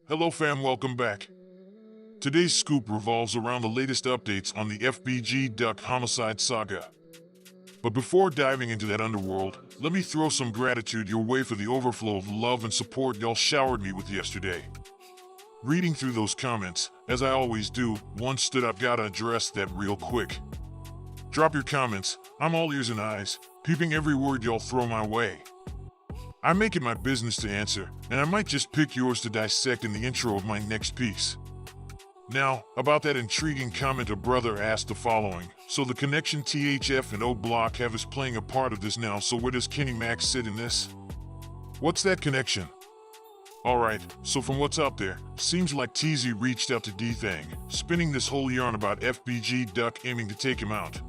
Hello fam, welcome back. Today's scoop revolves around the latest updates on the FBG Duck homicide saga. But before diving into that underworld, let me throw some gratitude your way for the overflow of love and support y'all showered me with yesterday. Reading through those comments, as I always do, one stood out, gotta address that real quick. Drop your comments, I'm all ears and eyes, peeping every word y'all throw my way. I make it my business to answer, and I might just pick yours to dissect in the intro of my next piece. Now, about that intriguing comment, a brother asked the following: so the connection THF and O Block have is playing a part of this now, so where does Kenny Max sit in this? What's that connection? Alright, so from what's out there, seems like TZ reached out to D-Thang, spinning this whole yarn about FBG Duck aiming to take him out.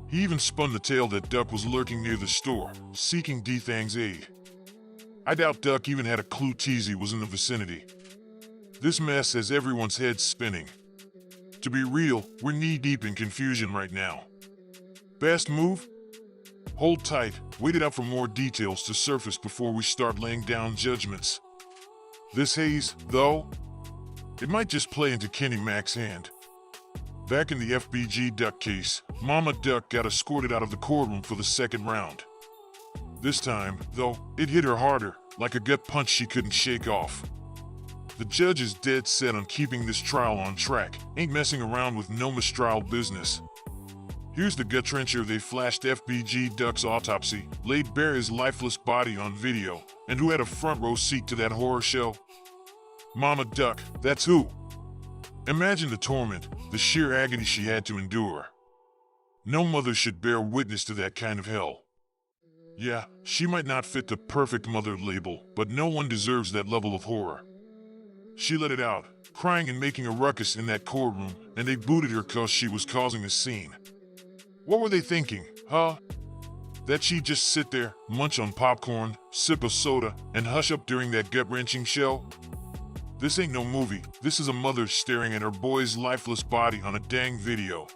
He even spun the tale that Duck was lurking near the store, seeking D-Thang's aid. I doubt Duck even had a clue TZ was in the vicinity. This mess has everyone's heads spinning. To be real, we're knee-deep in confusion right now. Best move? Hold tight, wait it out for more details to surface before we start laying down judgments. This haze, though, it might just play into Kenny Mac's hand. Back in the FBG Duck case, Mama Duck got escorted out of the courtroom for the second round. This time, though, it hit her harder, like a gut punch she couldn't shake off. The judge is dead set on keeping this trial on track, ain't messing around with no mistrial business. Here's the gut trencher they flashed FBG Duck's autopsy, laid bare his lifeless body on video, and who had a front row seat to that horror show? Mama Duck, that's who. Imagine the torment, the sheer agony she had to endure. No mother should bear witness to that kind of hell. Yeah, she might not fit the perfect mother label, but no one deserves that level of horror. She let it out, crying and making a ruckus in that courtroom, and they booted her cause she was causing a scene. What were they thinking, huh? That she'd just sit there, munch on popcorn, sip a soda, and hush up during that gut-wrenching show? This ain't no movie, this is a mother staring at her boy's lifeless body on a dang video.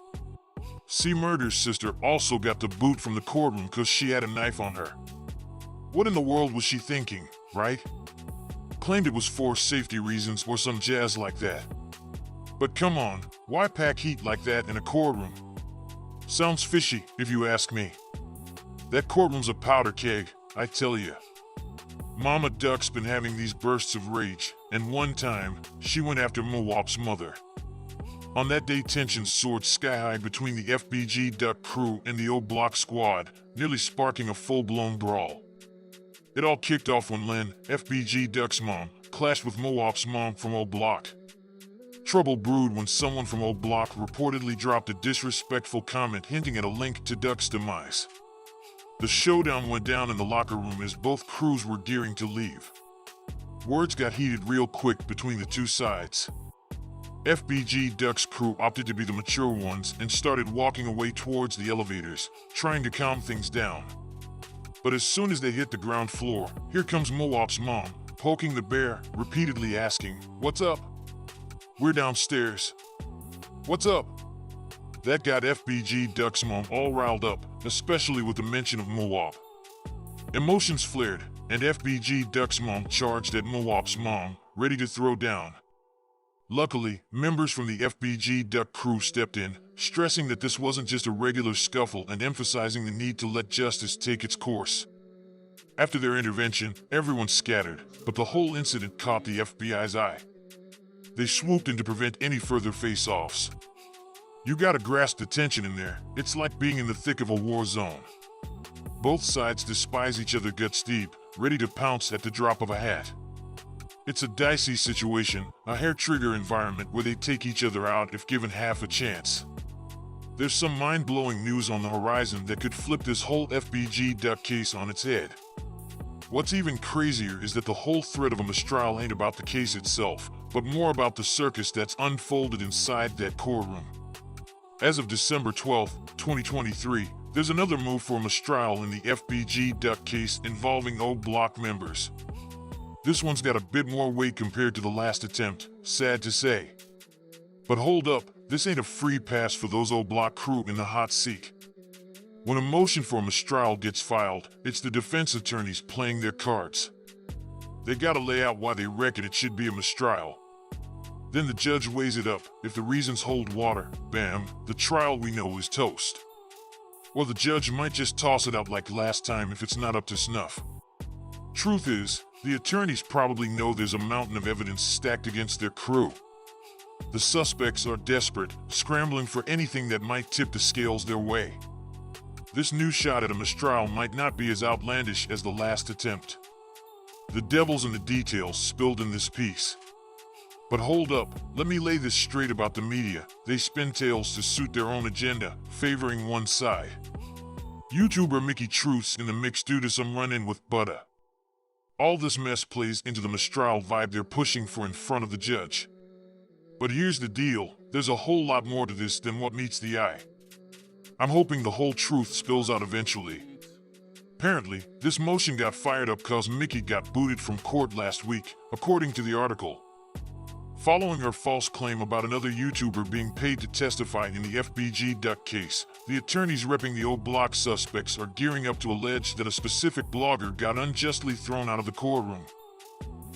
C. Murder's sister also got the boot from the courtroom cause she had a knife on her. What in the world was she thinking, right? Claimed it was for safety reasons or some jazz like that. But come on, why pack heat like that in a courtroom? Sounds fishy, if you ask me. That courtroom's a powder keg, I tell ya. Mama Duck's been having these bursts of rage, and one time, she went after Moop's mother. On that day, tensions soared sky-high between the FBG Duck crew and the O Block squad, nearly sparking a full-blown brawl. It all kicked off when Lynn, FBG Duck's mom, clashed with Moop's mom from O Block. Trouble brewed when someone from O Block reportedly dropped a disrespectful comment hinting at a link to Duck's demise. The showdown went down in the locker room as both crews were gearing to leave. Words got heated real quick between the two sides. FBG Duck's crew opted to be the mature ones and started walking away towards the elevators, trying to calm things down. But as soon as they hit the ground floor, here comes Moop's mom, poking the bear, repeatedly asking, "What's up?" "We're downstairs." "What's up?" That got FBG Duck's mom all riled up, especially with the mention of Moop. Emotions flared, and FBG Duck's mom charged at Moop's mom, ready to throw down. Luckily, members from the FBG Duck crew stepped in, stressing that this wasn't just a regular scuffle and emphasizing the need to let justice take its course. After their intervention, everyone scattered, but the whole incident caught the FBI's eye. They swooped in to prevent any further face-offs. You gotta grasp the tension in there, it's like being in the thick of a war zone. Both sides despise each other guts deep, ready to pounce at the drop of a hat. It's a dicey situation, a hair-trigger environment where they take each other out if given half a chance. There's some mind-blowing news on the horizon that could flip this whole FBG Duck case on its head. What's even crazier is that the whole threat of a mistrial ain't about the case itself, but more about the circus that's unfolded inside that courtroom. As of December 12, 2023, there's another move for a mistrial in the FBG Duck case involving O Block members. This one's got a bit more weight compared to the last attempt, sad to say. But hold up, this ain't a free pass for those O Block crew in the hot seat. When a motion for a mistrial gets filed, it's the defense attorneys playing their cards. they gotta lay out why they reckon it should be a mistrial. Then the judge weighs it up. If the reasons hold water, bam, the trial we know is toast. Or the judge might just toss it out like last time if it's not up to snuff. Truth is, the attorneys probably know there's a mountain of evidence stacked against their crew. The suspects are desperate, scrambling for anything that might tip the scales their way. This new shot at a mistrial might not be as outlandish as the last attempt. The devil's in the details spilled in this piece. But hold up, let me lay this straight about the media. They spin tales to suit their own agenda, favoring one side. YouTuber Mickey Truth's in the mix due to some run-in with Butter. All this mess plays into the mistrial vibe they're pushing for in front of the judge. But here's the deal, there's a whole lot more to this than what meets the eye. I'm hoping the whole truth spills out eventually. Apparently, this motion got fired up cause Mickey got booted from court last week, according to the article. Following her false claim about another YouTuber being paid to testify in the FBG Duck case, the attorneys repping the O-Block suspects are gearing up to allege that a specific blogger got unjustly thrown out of the courtroom.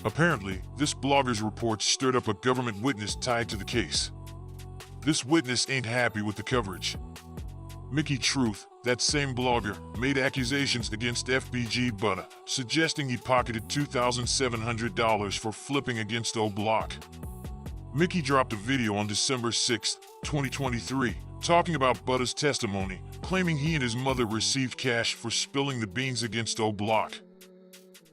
Apparently, this blogger's report stirred up a government witness tied to the case. This witness ain't happy with the coverage. Mickey Truth, that same blogger, made accusations against FBG Butter, suggesting he pocketed $2,700 for flipping against O-Block. Mickey dropped a video on December 6, 2023, talking about Butter's testimony, claiming he and his mother received cash for spilling the beans against O-Block.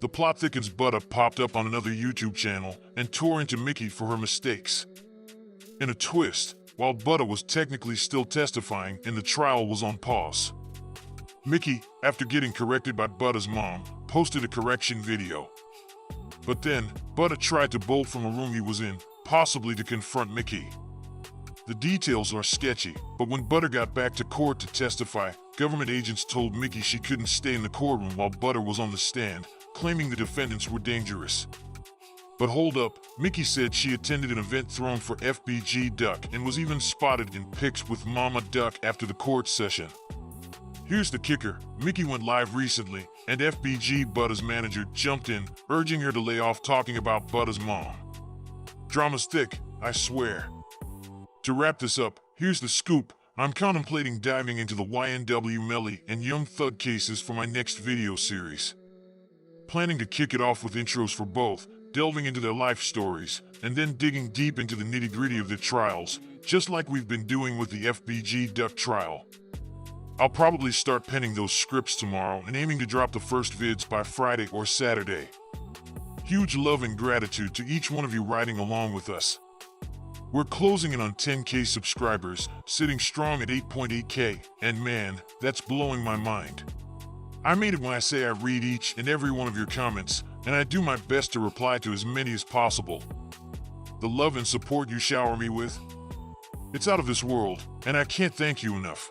The plot thickens. Butter popped up on another YouTube channel and tore into Mickey for her mistakes. In a twist, while Butter was technically still testifying and the trial was on pause, Mickey, after getting corrected by Butter's mom, posted a correction video. But then, Butter tried to bolt from a room he was in, possibly to confront Mickey. The details are sketchy, but when Butter got back to court to testify, government agents told Mickey she couldn't stay in the courtroom while Butter was on the stand, claiming the defendants were dangerous. But hold up, Mickey said she attended an event thrown for FBG Duck and was even spotted in pics with Mama Duck after the court session. Here's the kicker, Mickey went live recently, and FBG Butter's manager jumped in, urging her to lay off talking about Butter's mom. Drama's thick, I swear. To wrap this up, here's the scoop. I'm contemplating diving into the YNW Melly and Young Thug cases for my next video series. Planning to kick it off with intros for both, delving into their life stories, and then digging deep into the nitty-gritty of their trials, just like we've been doing with the FBG Duck trial. I'll probably start penning those scripts tomorrow and aiming to drop the first vids by Friday or Saturday. Huge love and gratitude to each one of you riding along with us. We're closing in on 10K subscribers, sitting strong at 8.8K, and man, that's blowing my mind. I made it when I say I read each and every one of your comments, and I do my best to reply to as many as possible. The love and support you shower me with, it's out of this world, and I can't thank you enough.